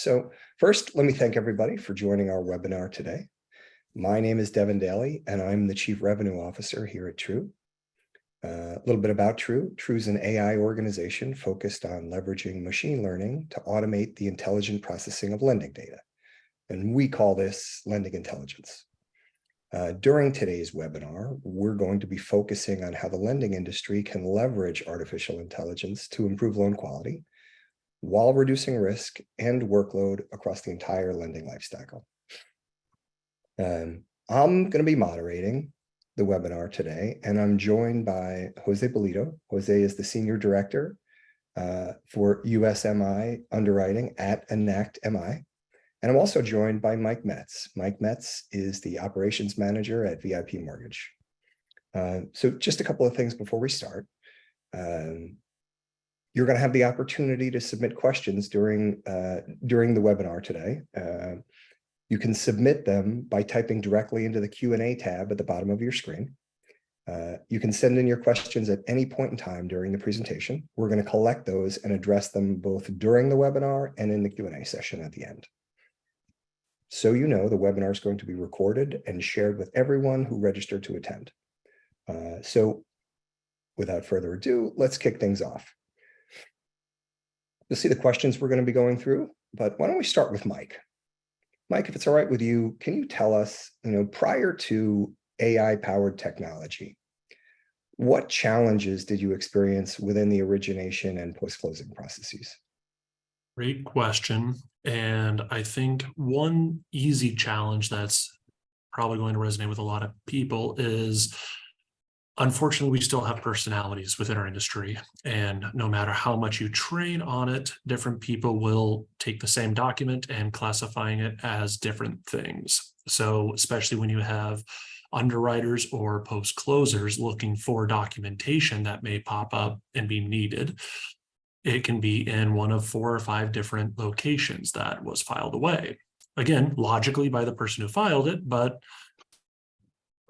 So first, let me thank everybody for joining our webinar today. My name is Devin Daly, and I'm the Chief Revenue Officer here at True. A little bit about True. True is an AI organization focused on leveraging machine learning to automate the intelligent processing of lending data. And we call this lending intelligence. During today's webinar, we're going to be focusing on how the lending industry can leverage artificial intelligence to improve loan quality while reducing risk and workload across the entire lending lifecycle. I'm going to be moderating the webinar today, and I'm joined by Jose Bolito. Jose is the Senior Director for USMI Underwriting at Enact MI. And I'm also joined by Mike Metz. Mike Metz is the Operations Manager at VIP Mortgage. So just a couple of things before we start. You're going to have the opportunity to submit questions during the webinar today. You can submit them by typing directly into the Q&A tab at the bottom of your screen. You can send in your questions at any point in time during the presentation. We're going to collect those and address them both during the webinar and in the Q&A session at the end. So you know, the webinar is going to be recorded and shared with everyone who registered to attend. So without further ado, let's kick things off. You'll see the questions we're going to be going through, but why don't we start with Mike? Mike, if it's all right with you, can you tell us, prior to AI-powered technology, what challenges did you experience within the origination and post-closing processes? Great question. And I think one easy challenge that's probably going to resonate with a lot of people is, unfortunately, we still have personalities within our industry. And no matter how much you train on it, different people will take the same document and classifying it as different things. So especially when you have underwriters or post-closers looking for documentation that may pop up and be needed, it can be in one of 4 or 5 different locations that was filed away. Again, logically by the person who filed it, but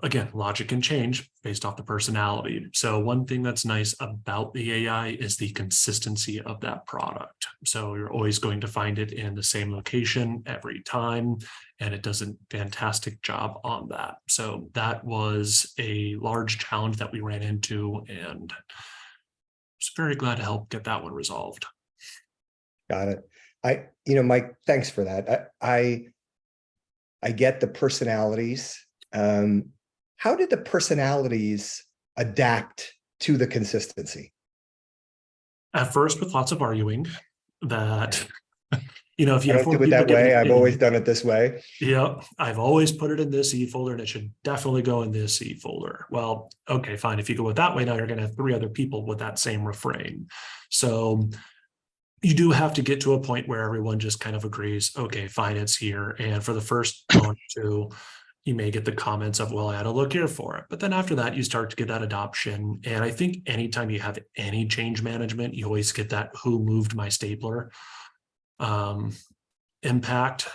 again, logic can change based off the personality. So one thing that's nice about the AI is the consistency of that product. So you're always going to find it in the same location every time, and it does a fantastic job on that. So that was a large challenge that we ran into, and I was very glad to help get that one resolved. Got it. Mike, thanks for that. I get the personalities. How did the personalities adapt to the consistency? At first, with lots of arguing that, if you I don't do it that way. I've always done it this way. Yeah, I've always put it in this E folder, and it should definitely go in this E folder. Well, okay, fine. If you go it that way, now you're going to have 3 other people with that same refrain. So you do have to get to a point where everyone just kind of agrees, okay, fine, it's here. And for the first one or two, you may get the comments of, well, I had to look here for it. But then after that, you start to get that adoption. And I think anytime you have any change management, you always get that who moved my stapler impact.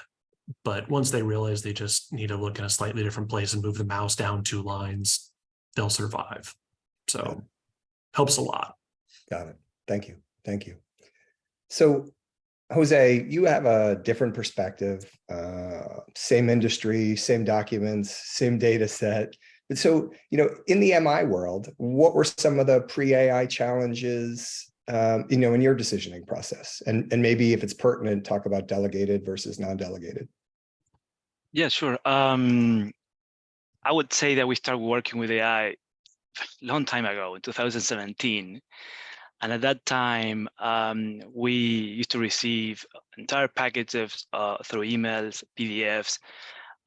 But once they realize they just need to look in a slightly different place and move the mouse down 2 lines, they'll survive. So helps a lot. Got it. Thank you. Thank you. So Jose, you have a different perspective, same industry, same documents, same data set. But so, in the MI world, what were some of the pre-AI challenges, in your decisioning process? And maybe if it's pertinent, talk about delegated versus non-delegated. Yeah, sure. I would say that we started working with AI a long time ago, in 2017. And at that time, we used to receive entire packages through emails, PDFs,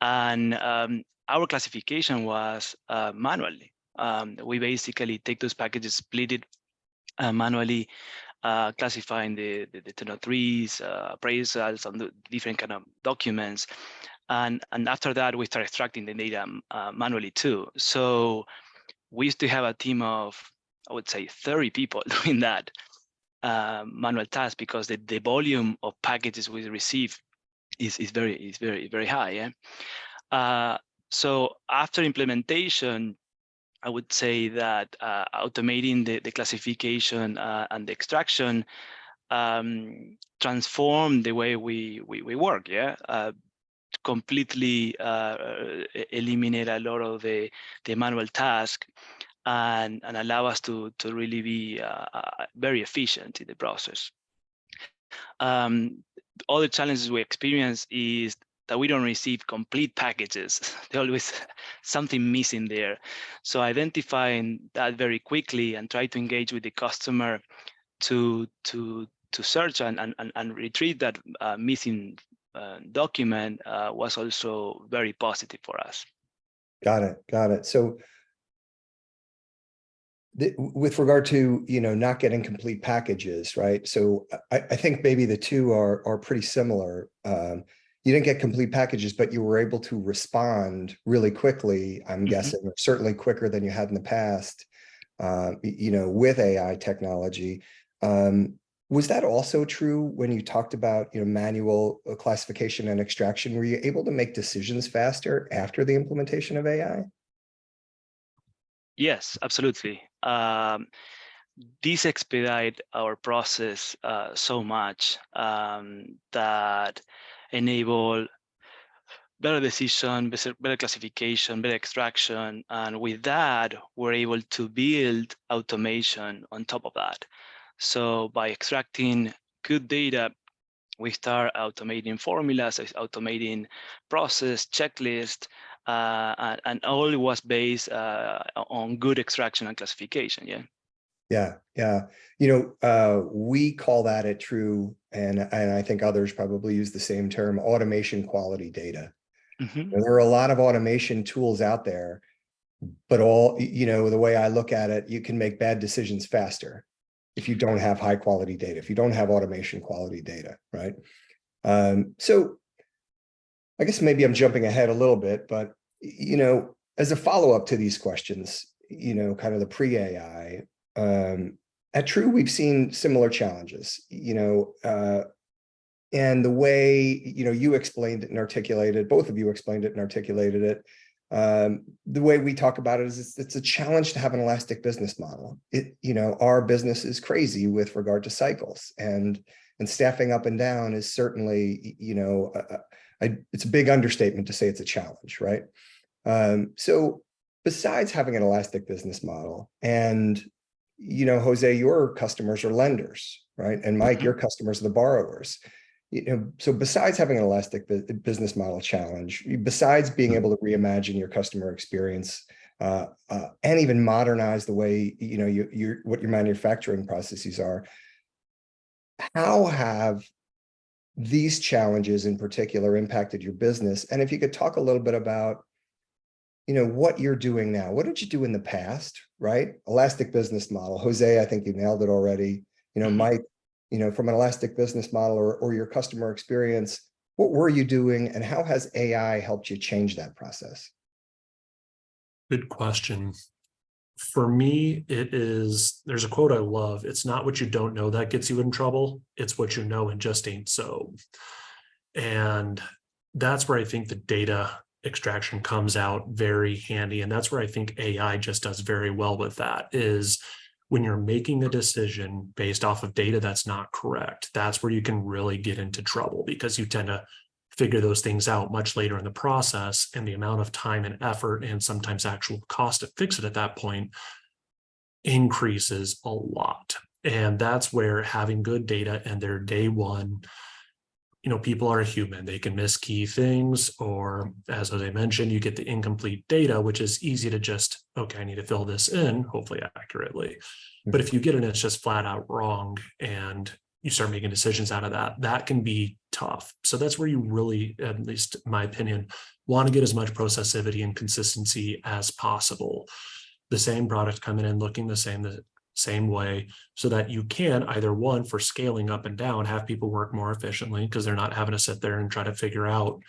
and our classification was manually. We basically take those packages, split it manually, classifying the 1003s, appraisals, and the different kind of documents. And after that, we start extracting the data manually too. So we used to have a team of, I would say, 30 people doing that manual task, because the volume of packages we receive is very high. Yeah? So after implementation, I would say that automating the classification and the extraction transform the way we work. Yeah, completely eliminate a lot of the manual task and allow us to really be very efficient in the process. All the challenges we experience is that we don't receive complete packages. There's always something missing there. So identifying that very quickly and try to engage with the customer to search and retrieve that missing document was also very positive for us. Got it. Got it. So with regard to, not getting complete packages, right? So I think maybe the two are pretty similar. You didn't get complete packages, but you were able to respond really quickly, I'm guessing, or certainly quicker than you had in the past, with AI technology. Was that also true when you talked about, manual classification and extraction? Were you able to make decisions faster after the implementation of AI? Yes, absolutely. This expedite our process so much that enable better decision, better classification, better extraction. And with that, we're able to build automation on top of that. So by extracting good data, we start automating formulas, automating process, checklist, and all was based on good extraction and classification. Yeah. Yeah. We call that at True, and I think others probably use the same term, automation quality data. There are a lot of automation tools out there, but the way I look at it, you can make bad decisions faster if you don't have high quality data, if you don't have automation quality data, right? So I guess maybe I'm jumping ahead a little bit, but, as a follow-up to these questions, kind of the pre-AI, at True, we've seen similar challenges, and the way, you explained it and articulated, both of you explained it and articulated it. The way we talk about it is it's a challenge to have an elastic business model. Our business is crazy with regard to cycles, and staffing up and down is certainly, it's a big understatement to say it's a challenge, right? So besides having an elastic business model, and, Jose, your customers are lenders, right? And Mike, your customers are the borrowers. So besides having an elastic business model challenge, besides being able to reimagine your customer experience, and even modernize the way, what your manufacturing processes are, how have these challenges in particular impacted your business? And if you could talk a little bit about, what you're doing now. What did you do in the past, right? Elastic business model. Jose, I think you nailed it already. Mike, from an elastic business model or your customer experience, what were you doing, and how has AI helped you change that process? Good question. For me, there's a quote I love. It's not what you don't know that gets you in trouble. It's what you know and just ain't so. And that's where I think the data extraction comes out very handy. And that's where I think AI just does very well with that, is when you're making a decision based off of data that's not correct. That's where you can really get into trouble, because you tend to figure those things out much later in the process, and the amount of time and effort and sometimes actual cost to fix it at that point increases a lot. And that's where having good data and their day one, people are human. They can miss key things, or as I mentioned, you get the incomplete data, which is easy to just, okay, I need to fill this in, hopefully accurately. But if you get it and it's just flat out wrong, and you start making decisions out of that, that can be tough. So that's where you really, at least in my opinion, want to get as much processivity and consistency as possible. The same product coming in looking the same way, so that you can either, one, for scaling up and down, have people work more efficiently because they're not having to sit there and try to figure out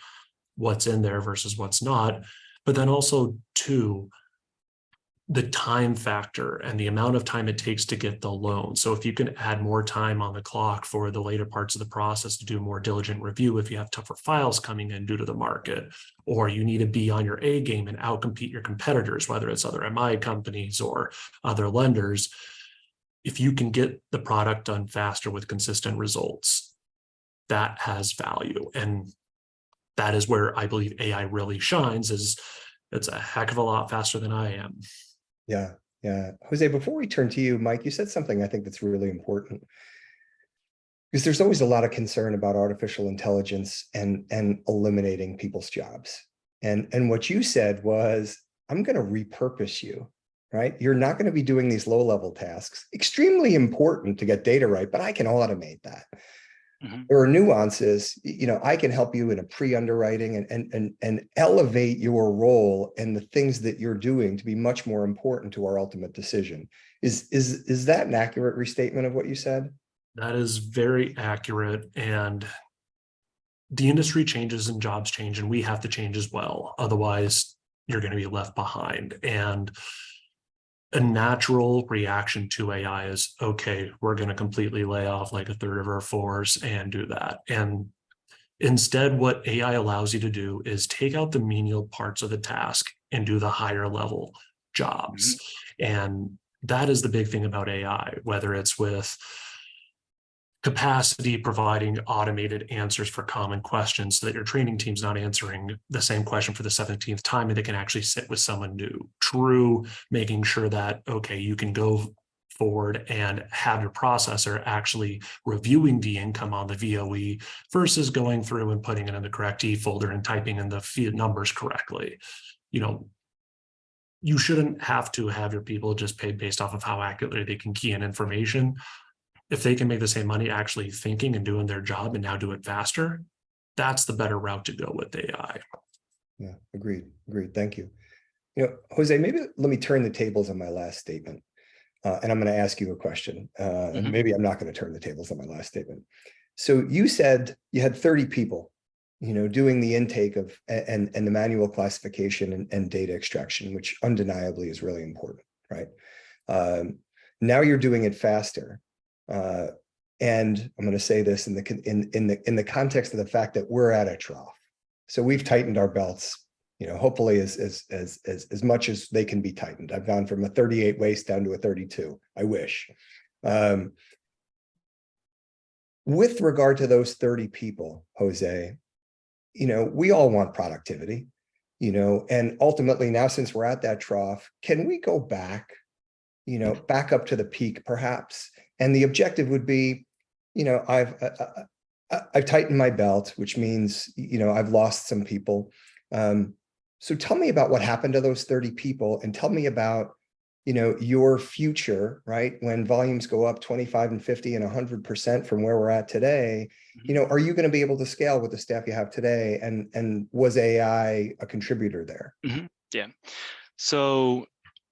what's in there versus what's not. But then also, two, the time factor and the amount of time it takes to get the loan. So if you can add more time on the clock for the later parts of the process to do more diligent review, if you have tougher files coming in due to the market, or you need to be on your A game and outcompete your competitors, whether it's other MI companies or other lenders, if you can get the product done faster with consistent results, that has value. And that is where I believe AI really shines, is it's a heck of a lot faster than I am. Yeah, yeah. Jose, before we turn to you, Mike, you said something I think that's really important. Because there's always a lot of concern about artificial intelligence and eliminating people's jobs. And what you said was, I'm going to repurpose you, right? You're not going to be doing these low-level tasks, extremely important to get data right, but I can automate that. Mm-hmm. There are nuances, I can help you in a pre-underwriting and elevate your role and the things that you're doing to be much more important to our ultimate decision. Is that an accurate restatement of what you said? That is very accurate. And the industry changes and jobs change, and we have to change as well. Otherwise, you're going to be left behind. And a natural reaction to AI is, okay, we're going to completely lay off like a third of our force and do that. And instead, what AI allows you to do is take out the menial parts of the task and do the higher level jobs. Mm-hmm. And that is the big thing about AI, whether it's with capacity, providing automated answers for common questions so that your training team's not answering the same question for the 17th time, and they can actually sit with someone new. True, making sure that, okay, you can go forward and have your processor actually reviewing the income on the VOE versus going through and putting it in the correct E folder and typing in the field numbers correctly. You shouldn't have to have your people just paid based off of how accurately they can key in information. If they can make the same money actually thinking and doing their job and now do it faster, that's the better route to go with AI. Yeah, agreed. Thank you. Jose, maybe let me turn the tables on my last statement. And I'm going to ask you a question. And maybe I'm not going to turn the tables on my last statement. So you said you had 30 people, doing the intake of and the manual classification and data extraction, which undeniably is really important, right? Now you're doing it faster. And I'm going to say this in the context of the fact that we're at a trough. So we've tightened our belts, hopefully as much as they can be tightened. I've gone from a 38 waist down to a 32. I wish. With regard to those 30 people, Jose, we all want productivity, and ultimately now, since we're at that trough, can we go back, back up to the peak perhaps? And the objective would be, I've tightened my belt, which means, I've lost some people. So tell me about what happened to those 30 people, and tell me about, your future, right? When volumes go up 25 and 50 and 100% from where we're at today, are you going to be able to scale with the staff you have today? And was AI a contributor there? Yeah. So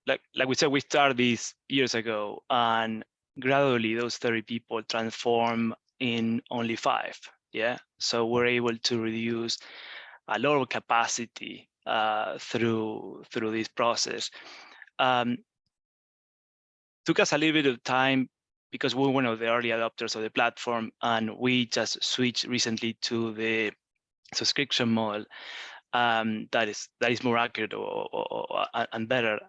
like we said, we started these years ago, and gradually those 30 people transform in only 5. Yeah. So we're able to reduce a lot of capacity through this process. Took us a little bit of time because we were one of the early adopters of the platform, and we just switched recently to the subscription model that is more accurate and better.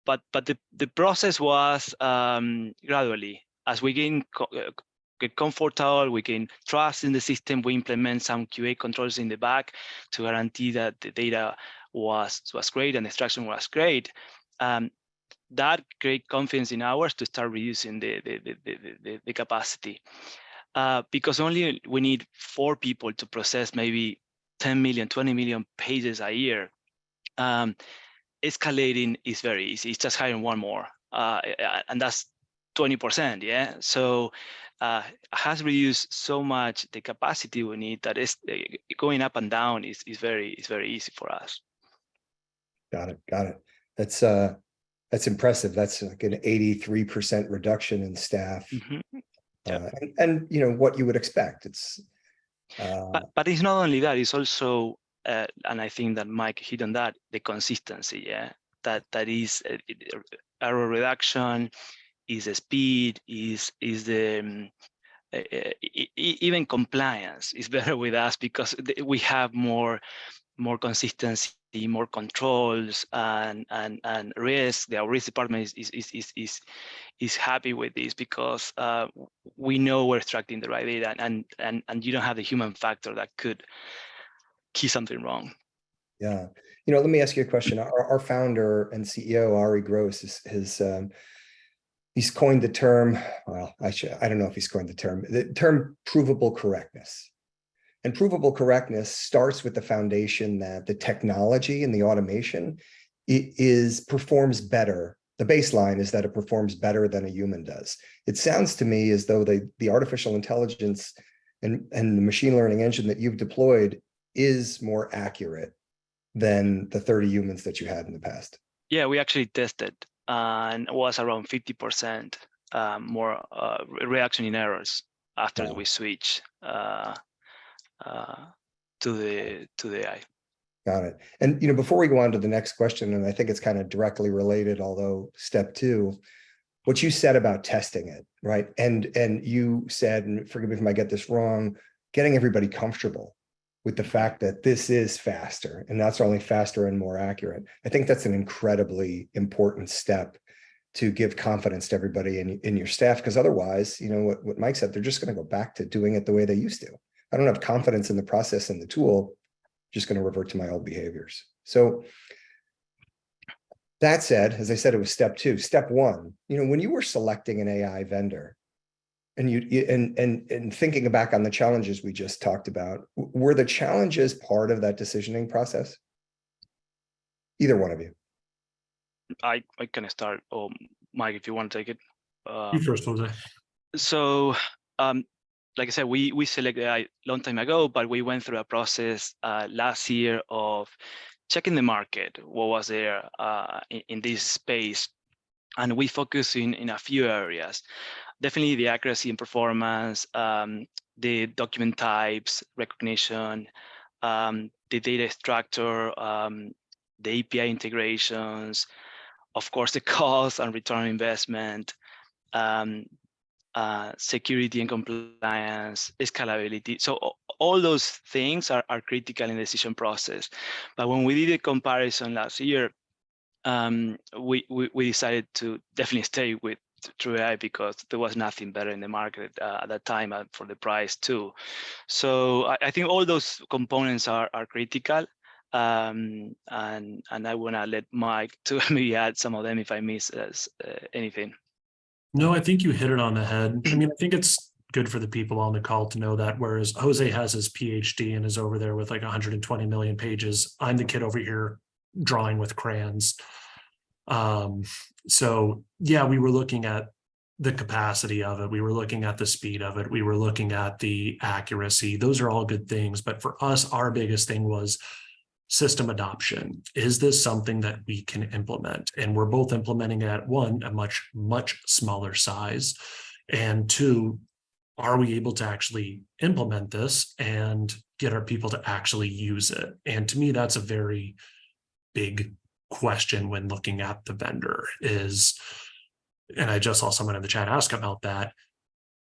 But the process was gradually. As we get comfortable, we gain trust in the system, we implement some QA controls in the back to guarantee that the data was great and the extraction was great. That create confidence in ours to start reducing the capacity. Because only we need 4 people to process maybe 10 million, 20 million pages a year. Escalating is very easy. It's just hiring one more, and that's 20%. Yeah, so has reduced so much the capacity we need that is going up and down is very easy for us. Got it. That's impressive. That's like an 83% reduction in staff. Yep. And what you would expect. It's but it's not only that, it's also and I think that Mike hit on that, the consistency. Yeah, that is error reduction, is the speed, is the even compliance is better with us because we have more more consistency, more controls, and risk. The risk department is happy with this because we know we're extracting the right data, and you don't have the human factor that could key something wrong. Yeah. Let me ask you a question. Our founder and CEO, Ari Gross, he's coined the term, well, I don't know if he's coined the term provable correctness. And provable correctness starts with the foundation that the technology and the automation performs better. The baseline is that it performs better than a human does. It sounds to me as though the artificial intelligence and the machine learning engine that you've deployed is more accurate than the 30 humans that you had in the past. Yeah, we actually tested, and it was around 50% more reaction in errors after we switch to the AI. Got it. And before we go on to the next question, and I think it's kind of directly related, although step 2, what you said about testing it, right? And you said, and forgive me if I get this wrong, getting everybody comfortable with the fact that this is faster, and that's only faster and more accurate. I think that's an incredibly important step to give confidence to everybody in your staff, because otherwise, what Mike said, they're just going to go back to doing it the way they used to. I don't have confidence in the process and the tool, just going to revert to my old behaviors. So that said, as I said, it was step 2. Step 1, when you were selecting an AI vendor, and thinking back on the challenges we just talked about, were the challenges part of that decisioning process? Either one of you. I can start, or Mike, if you want to take it. You first, Jose. So, like I said, we selected AI a long time ago, but we went through a process last year of checking the market, what was there in this space, and we focus in a few areas. Definitely the accuracy and performance, the document types, recognition, the data structure, the API integrations, of course, the cost and return on investment, security and compliance, scalability. So all those things are critical in the decision process. But when we did a comparison last year, we decided to definitely stay with True AI because there was nothing better in the market at that time for the price too. So I think all those components are critical. And I want to let Mike to maybe add some of them if I miss anything. No, I think you hit it on the head. I mean, I think it's good for the people on the call to know that, whereas Jose has his PhD and is over there with like 120 million pages, I'm the kid over here drawing with crayons. So yeah, we were looking at the capacity of it. We were looking at the speed of it. We were looking at the accuracy. Those are all good things. But for us, our biggest thing was system adoption. Is this something that we can implement? And we're both implementing it at one, a much, much smaller size. And 2, are we able to actually implement this and get our people to actually use it? And to me, that's a very big question when looking at the vendor is, and I just saw someone in the chat ask about that,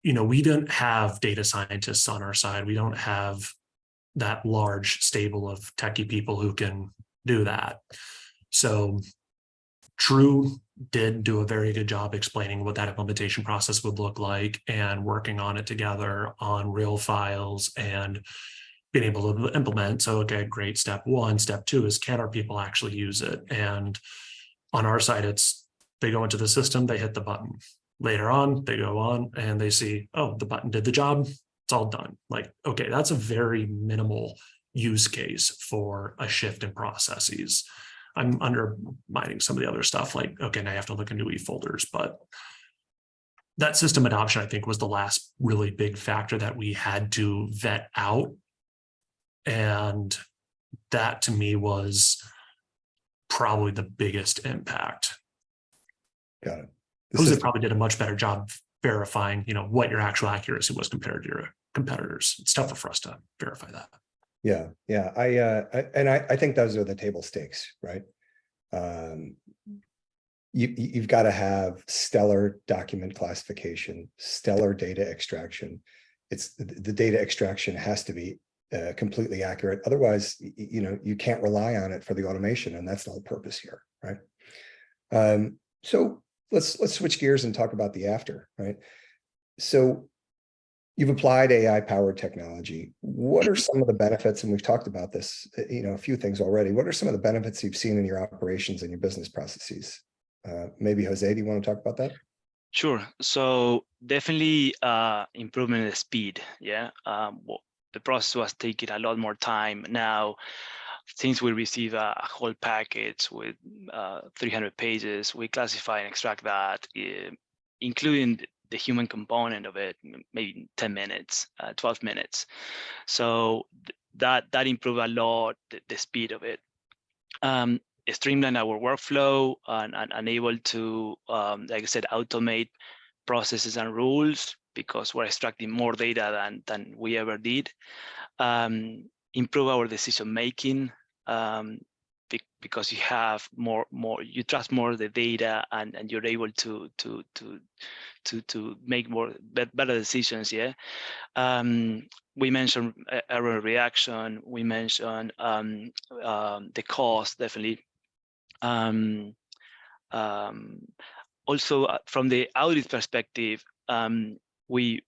we don't have data scientists on our side. We don't have that large stable of techie people who can do that. So True did do a very good job explaining what that implementation process would look like and working on it together on real files and being able to implement. So, okay, great. Step 1. Step 2 is, can our people actually use it? And on our side, it's they go into the system, they hit the button. Later on, they go on and they see, oh, the button did the job. It's all done. Like, okay, that's a very minimal use case for a shift in processes. I'm undermining some of the other stuff, like, okay, now I have to look into e-folders, but that system adoption, I think, was the last really big factor that we had to vet out. And that to me was probably the biggest impact. Got it. Jose probably did a much better job verifying, what your actual accuracy was compared to your competitors. It's tougher for us to verify that. Yeah. I think those are the table stakes, right? You've got to have stellar document classification, stellar data extraction. The data extraction has to be completely accurate. Otherwise, you can't rely on it for the automation, and that's the whole purpose here, right? So let's switch gears and talk about the after, right? So you've applied AI-powered technology. What are some of the benefits? And we've talked about this, a few things already. What are some of the benefits you've seen in your operations and your business processes? Maybe Jose, do you want to talk about that? Sure. So definitely improvement in the speed. Yeah. The process was taking a lot more time. Now, since we receive a whole package with 300 pages, we classify and extract that, including the human component of it, maybe 10 minutes, 12 minutes. So that improved a lot, the speed of it. Streamline our workflow and able to, like I said, automate processes and rules because we're extracting more data than we ever did. Improve our decision making because you have more, you trust more of the data and you're able to make better decisions. Yeah. We mentioned error reaction. We mentioned the cost, definitely. Also, from the audit perspective, we're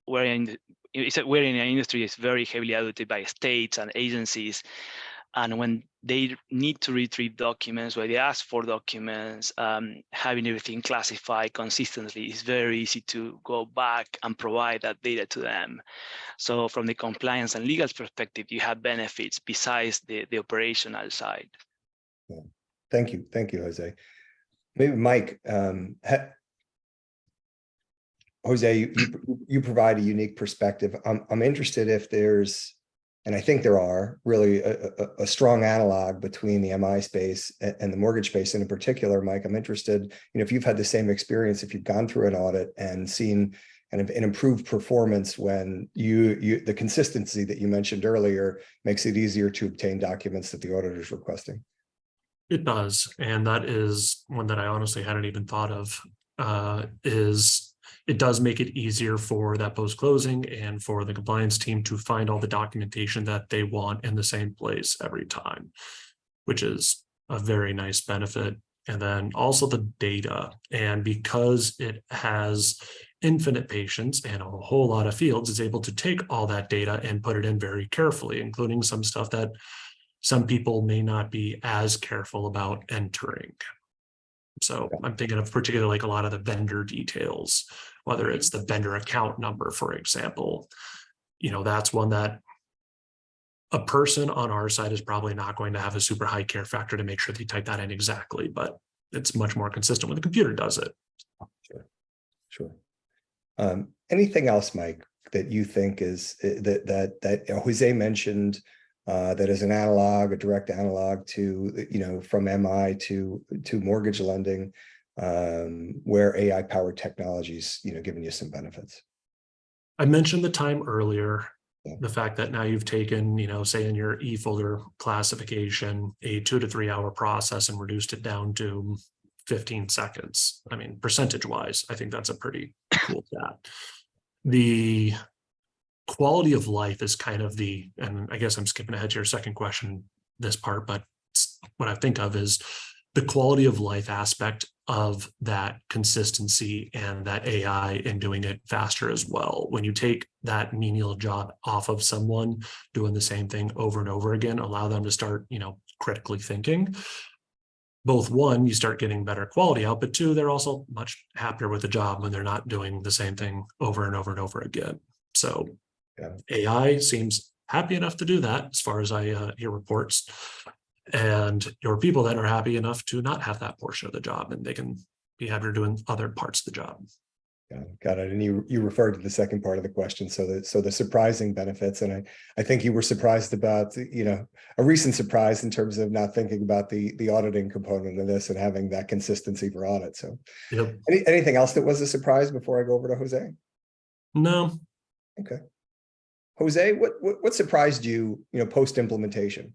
in an industry that's very heavily audited by states and agencies, and when they need to retrieve documents, when they ask for documents, having everything classified consistently is very easy to go back and provide that data to them. So from the compliance and legal perspective, you have benefits besides the operational side. Yeah. Thank you, Jose. Maybe Mike, Jose, you provide a unique perspective. I'm interested if there's, and I think there are, really a strong analog between the MI space and the mortgage space. And in particular, Mike, I'm interested, if you've had the same experience, if you've gone through an audit and seen kind of an improved performance when the consistency that you mentioned earlier makes it easier to obtain documents that the auditor is requesting. It does, and that is one that I honestly hadn't even thought of, is it does make it easier for that post-closing and for the compliance team to find all the documentation that they want in the same place every time, which is a very nice benefit. And then also the data, and because it has infinite patients and a whole lot of fields, it's able to take all that data and put it in very carefully, including some stuff that some people may not be as careful about entering. So I'm thinking of particularly like a lot of the vendor details, whether it's the vendor account number, for example. That's one that a person on our side is probably not going to have a super high care factor to make sure they type that in exactly, but it's much more consistent when the computer does it. Sure. Anything else, Mike, that you think is that Jose mentioned that is an analog, a direct analog to, from MI to mortgage lending, where AI-powered technologies, giving you some benefits? I mentioned the time earlier, the fact that now you've taken, say in your e-folder classification, a 2 to 3 hour process and reduced it down to 15 seconds. I mean, percentage-wise, I think that's a pretty cool stat. The quality of life is kind of and I guess I'm skipping ahead to your second question, this part, but what I think of is the quality of life aspect of that consistency and that AI and doing it faster as well. When you take that menial job off of someone doing the same thing over and over again, allow them to start, critically thinking. Both one, you start getting better quality out, but two, they're also much happier with the job when they're not doing the same thing over and over and over again. So AI seems happy enough to do that as far as I hear reports. And your people that are happy enough to not have that portion of the job, and they can be happier doing other parts of the job. Yeah, got it. And you referred to the second part of the question. So the surprising benefits, and I think you were surprised about, a recent surprise in terms of not thinking about the auditing component of this and having that consistency for audit. So anything else that was a surprise before I go over to Jose? No. Okay. Jose, what surprised you, post implementation?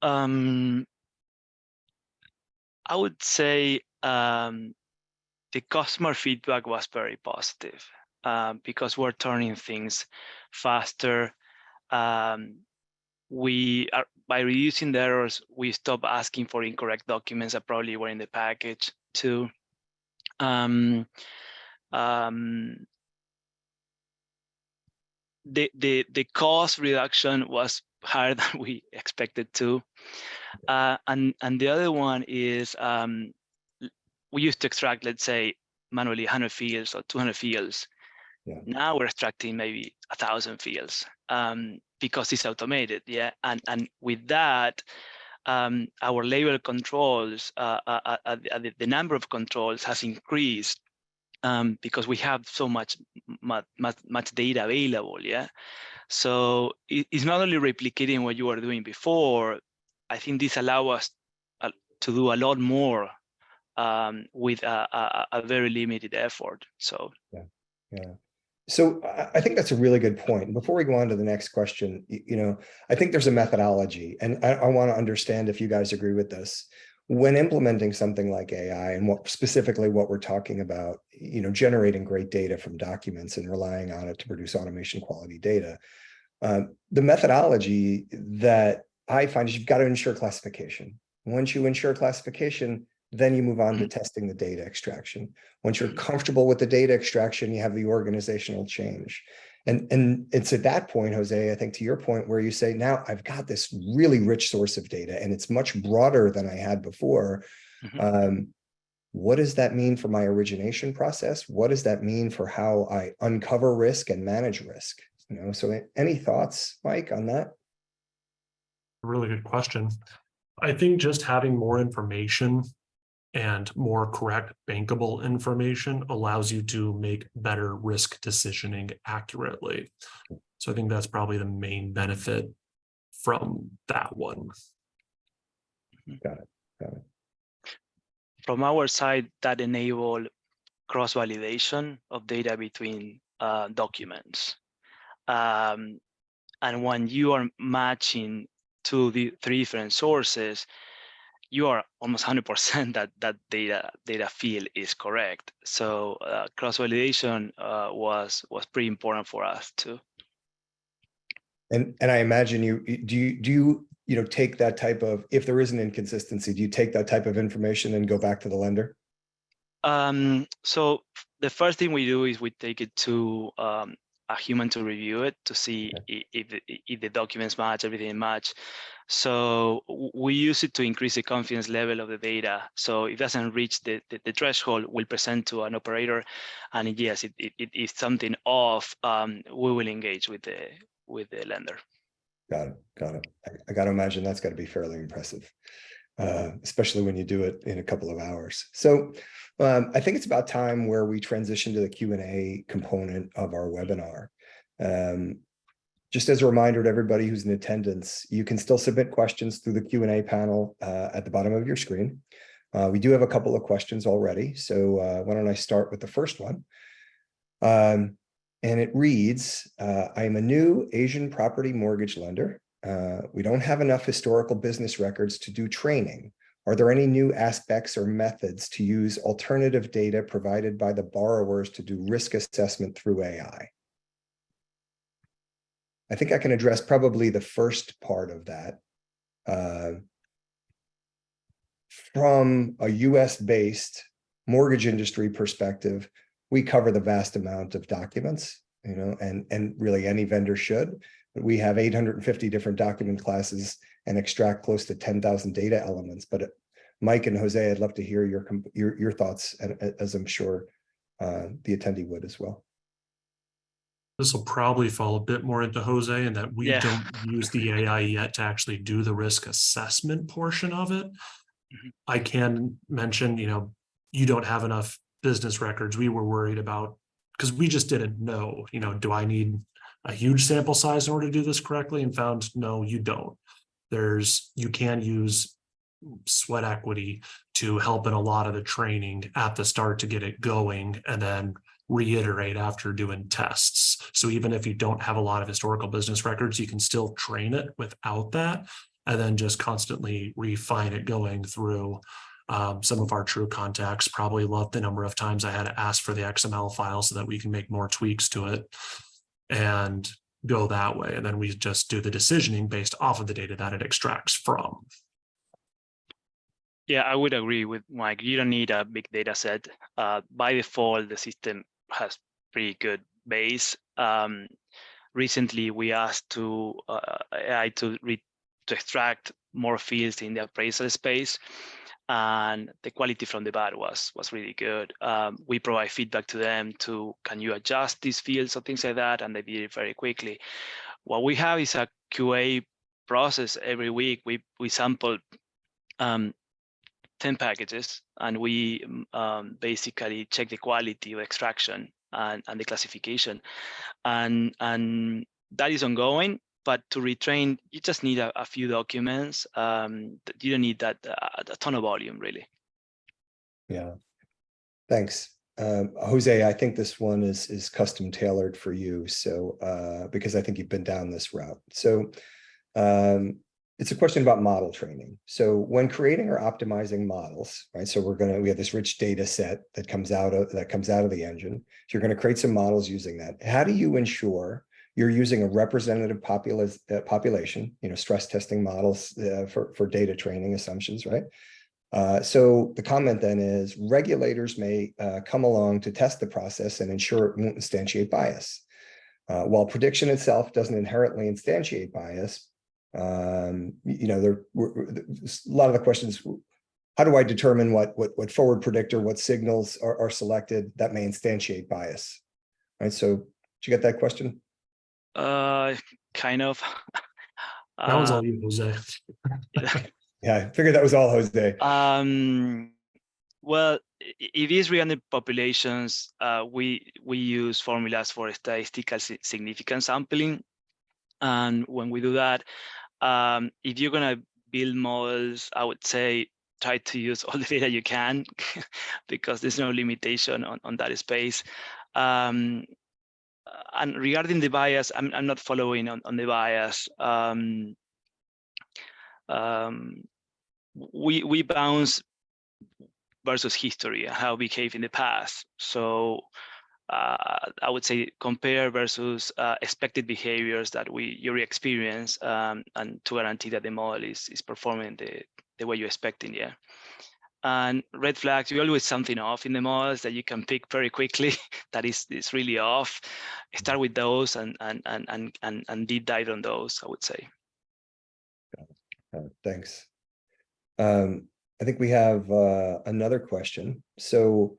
I would say the customer feedback was very positive because we're turning things faster. we are, by reducing the errors, we stop asking for incorrect documents that probably were in the package too. The cost reduction was higher than we expected to. And the other one is we used to extract, let's say, manually 100 fields or 200 fields. Yeah. Now we're extracting maybe 1,000 fields because it's automated. Yeah, and with that, our label controls, the number of controls has increased because we have so much data available. Yeah, so it's not only replicating what you were doing before. I think this allows us to do a lot more with a very limited effort. So yeah. So I think that's a really good point. Before we go on to the next question, I think there's a methodology, and I want to understand if you guys agree with this. When implementing something like AI, and specifically what we're talking about, generating great data from documents and relying on it to produce automation quality data, the methodology that I find is you've got to ensure classification. Once you ensure classification, then you move on to testing the data extraction. Once you're comfortable with the data extraction, you have the organizational change. And it's at that point, Jose, I think to your point, where you say, now I've got this really rich source of data and it's much broader than I had before. What does that mean for my origination process? What does that mean for how I uncover risk and manage risk? So any thoughts, Mike, on that? Really good question. I think just having more information and more correct bankable information allows you to make better risk decisioning accurately. So I think that's probably the main benefit from that one. Got it. From our side, that enable cross-validation of data between documents. And when you are matching the 3 different sources, you are almost 100% that data field is correct. So cross-validation was pretty important for us too. And I imagine do you take that type of, if there is an inconsistency, do you take that type of information and go back to the lender? So the first thing we do is we take it to a human to review it to see if the documents match, everything match. So we use it to increase the confidence level of the data. So if it doesn't reach the threshold, we'll present to an operator, and yes, it is something off. We will engage with the lender. Got it. I got to imagine that's got to be fairly impressive, especially when you do it in a couple of hours. So I think it's about time where we transition to the Q&A component of our webinar. Just as a reminder to everybody who's in attendance, you can still submit questions through the Q&A panel at the bottom of your screen. We do have a couple of questions already, so why don't I start with the first one? And it reads, I am a new Asian property mortgage lender. We don't have enough historical business records to do training. Are there any new aspects or methods to use alternative data provided by the borrowers to do risk assessment through AI? I think I can address probably the first part of that. From a US-based mortgage industry perspective, we cover the vast amount of documents, and really any vendor should. But we have 850 different document classes and extract close to 10,000 data elements. But Mike and Jose, I'd love to hear your thoughts, as I'm sure the attendee would as well. This will probably fall a bit more into Jose, in that we don't use the AI yet to actually do the risk assessment portion of it. I can mention, you don't have enough business records. We were worried about, because we just didn't know, do I need a huge sample size in order to do this correctly, and found no, you don't. You can use sweat equity to help in a lot of the training at the start to get it going, and then reiterate after doing tests. So even if you don't have a lot of historical business records, you can still train it without that, and then just constantly refine it going through. Some of our true contacts probably love the number of times I had to ask for the XML file so that we can make more tweaks to it. And go that way. And then we just do the decisioning based off of the data that it extracts from. Yeah, I would agree with Mike. You don't need a big data set. By default, the system has pretty good base. Recently, we asked AI to extract more fields in the appraisal space, and the quality from the bat was really good. We provide feedback to them to, can you adjust these fields or things like that, and they did it very quickly. What we have is a QA process every week. We sample 10 packages, and we basically check the quality of extraction and the classification, and that is ongoing. But to retrain, you just need a few documents. You don't need that a ton of volume, really. Yeah, thanks. Jose, I think this one is custom tailored for you. So because I think you've been down this route. So it's a question about model training. So when creating or optimizing models, right? So we have this rich data set that comes out of the engine. So you're going to create some models using that. How do you ensure you're using a representative population, stress testing models for data training assumptions, right? So the comment then is regulators may come along to test the process and ensure it won't instantiate bias. While prediction itself doesn't inherently instantiate bias, there a lot of the questions, how do I determine what forward predictor, what signals are selected that may instantiate bias, right? So did you get that question? Kind of. That was all you, Jose. Yeah, I figured that was all Jose. Well, if it's random populations, we use formulas for statistical significance sampling, and when we do that, if you're gonna build models, I would say try to use all the data you can, because there's no limitation on that space. And regarding the bias, I'm not following on the bias. We bounce versus history and how we behave in the past. So I would say compare versus expected behaviors that you experience, and to guarantee that the model is performing the way you're expecting. Yeah. And red flags, you always something off in the models that you can pick very quickly that is really off. Start with those and deep dive on those, I would say. Thanks. I think we have another question. So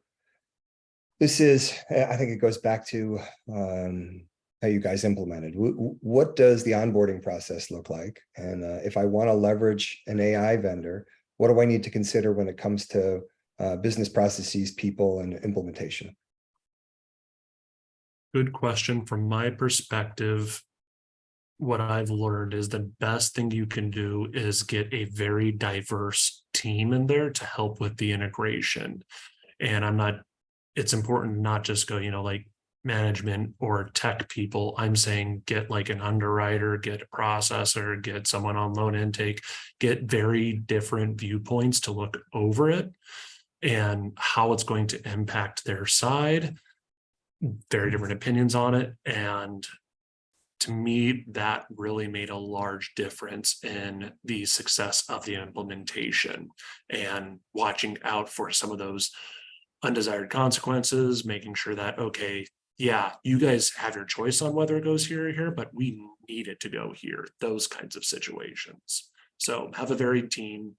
this is, I think it goes back to how you guys implemented. What does the onboarding process look like? And if I want to leverage an AI vendor, what do I need to consider when it comes to business processes, people, and implementation? Good question. From my perspective, what I've learned is the best thing you can do is get a very diverse team in there to help with the integration. And it's important to not just go, like management or tech people. I'm saying get like an underwriter, get a processor, get someone on loan intake, get very different viewpoints to look over it and how it's going to impact their side. Very different opinions on it. And to me, that really made a large difference in the success of the implementation, and watching out for some of those undesired consequences, making sure that, okay, yeah, you guys have your choice on whether it goes here or here, but we need it to go here, those kinds of situations. So have a varied team,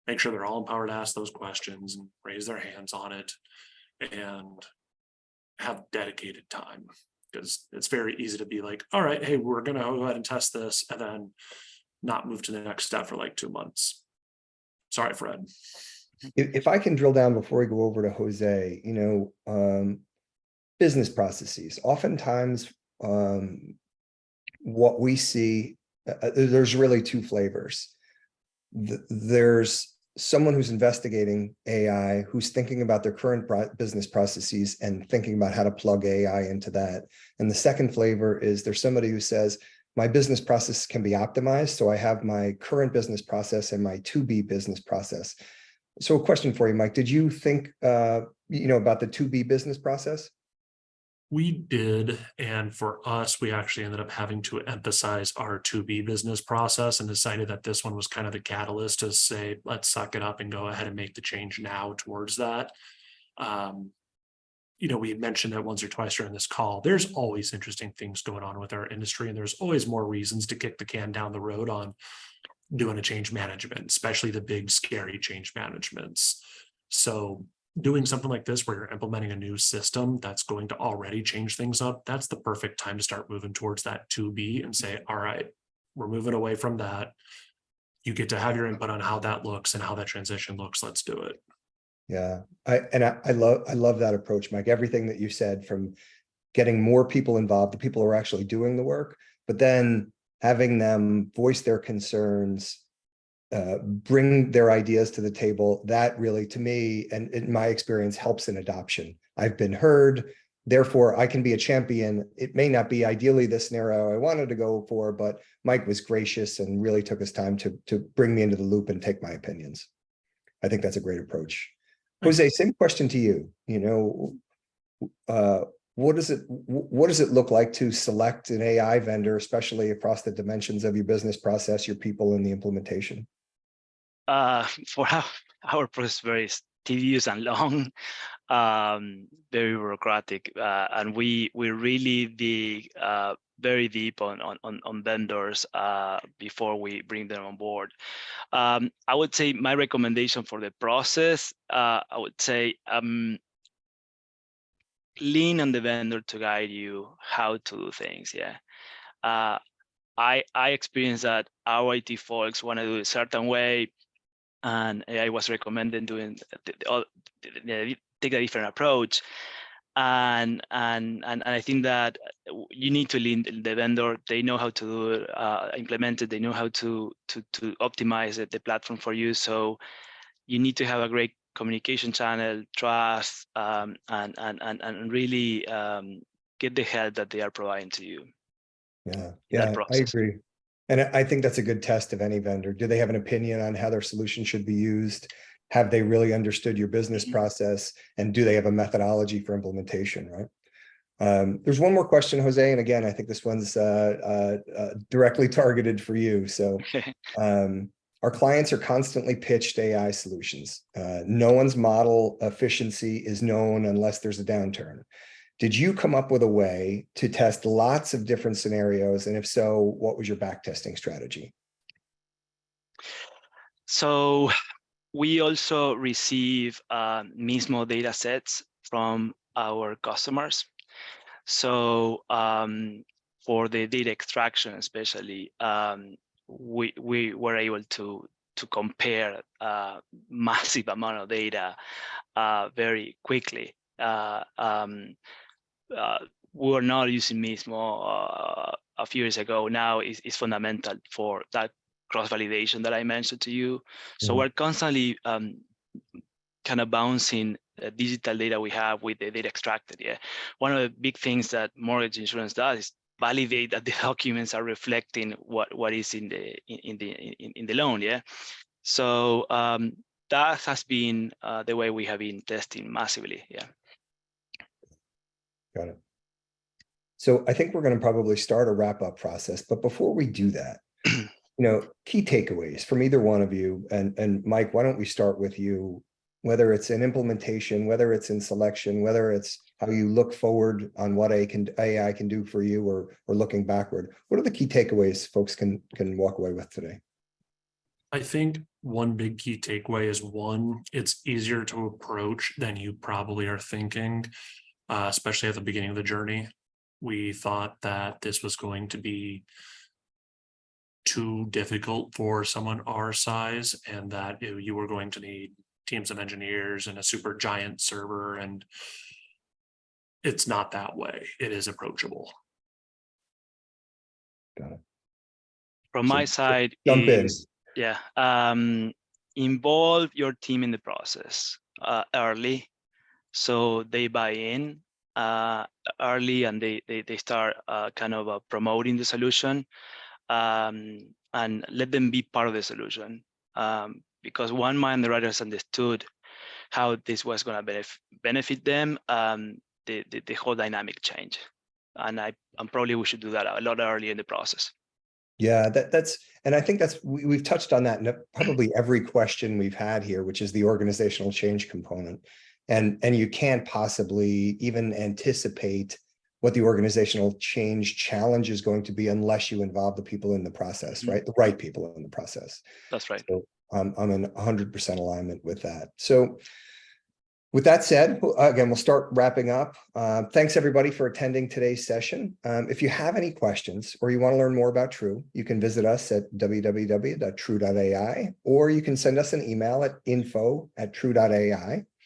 make sure they're all empowered to ask those questions and raise their hands on it, and have dedicated time. Because it's very easy to be like, all right, hey, we're going to go ahead and test this, and then not move to the next step for like 2 months. Sorry, Fred. If I can drill down before we go over to Jose, business processes. Oftentimes, what we see, there's really two flavors. There's someone who's investigating AI, who's thinking about their current business processes and thinking about how to plug AI into that. And the second flavor is there's somebody who says, my business process can be optimized. So I have my current business process and my to-be business process. So a question for you, Mike, did you think, about the to-be business process? We did, and for us, we actually ended up having to emphasize our to-be business process and decided that this one was kind of the catalyst to say, let's suck it up and go ahead and make the change now towards that. We mentioned it once or twice during this call. There's always interesting things going on with our industry, and there's always more reasons to kick the can down the road on doing a change management, especially the big, scary change managements. So doing something like this where you're implementing a new system that's going to already change things up, that's the perfect time to start moving towards that to be and say, all right, we're moving away from that. You get to have your input on how that looks and how that transition looks. Let's do it. Yeah, I love that approach, Mike. Everything that you said, from getting more people involved, the people who are actually doing the work, but then having them voice their concerns, bring their ideas to the table. That really, to me, and in my experience, helps in adoption. I've been heard, therefore I can be a champion. It may not be ideally the scenario I wanted to go for, but Mike was gracious and really took his time to bring me into the loop and take my opinions. I think that's a great approach. Jose, same question to you. What does it look like to select an AI vendor, especially across the dimensions of your business process, your people, and the implementation? For our process, very tedious and long, very bureaucratic, and we really dig very deep on vendors before we bring them on board. I would say my recommendation for the process, I would say lean on the vendor to guide you how to do things. Yeah, I experienced that our IT folks want to do it a certain way, and I was recommending doing take a different approach. And I think that you need to lean the vendor. They know how to do it, implement it. They know how to optimize the platform for you. So you need to have a great communication channel, trust, and really get the help that they are providing to you. Yeah, I agree. And I think that's a good test of any vendor. Do they have an opinion on how their solution should be used? Have they really understood your business process? And do they have a methodology for implementation, right? There's one more question, Jose. And again, I think this one's directly targeted for you. So our clients are constantly pitched AI solutions. No one's model efficiency is known unless there's a downturn. Did you come up with a way to test lots of different scenarios? And if so, what was your backtesting strategy? So we also receive Mismo data sets from our customers. So for the data extraction, especially, we were able to compare massive amount of data very quickly. We were not using Mismo a few years ago. Now is fundamental for that cross-validation that I mentioned to you. So we're constantly kind of bouncing digital data we have with the data extracted. Yeah, one of the big things that mortgage insurance does is validate that the documents are reflecting what is in the loan. Yeah, so that has been the way we have been testing massively. Yeah. Got it. So I think we're going to probably start a wrap-up process, but before we do that, key takeaways from either one of you, and Mike, why don't we start with you? Whether it's in implementation, whether it's in selection, whether it's how you look forward on what AI can do for you, or looking backward, what are the key takeaways folks can walk away with today? I think one big key takeaway is, one, it's easier to approach than you probably are thinking, especially at the beginning of the journey. We thought that this was going to be too difficult for someone our size, and that you were going to need teams of engineers and a super giant server, and it's not that way. It is approachable. Got it. From my side, jump in. Yeah, involve your team in the process early, so they buy in early, and they start kind of promoting the solution, and let them be part of the solution. Because one mind the writers understood how this was going to benefit them, the whole dynamic change. And probably we should do that a lot earlier in the process. Yeah, and I think we've touched on that in probably every question we've had here, which is the organizational change component. And you can't possibly even anticipate what the organizational change challenge is going to be unless you involve the people in the process, right? The right people in the process. That's right. So I'm in 100% alignment with that. So with that said, again, we'll start wrapping up. Thanks everybody for attending today's session. If you have any questions or you want to learn more about True, you can visit us at www.true.ai, or you can send us an email at info@true.ai.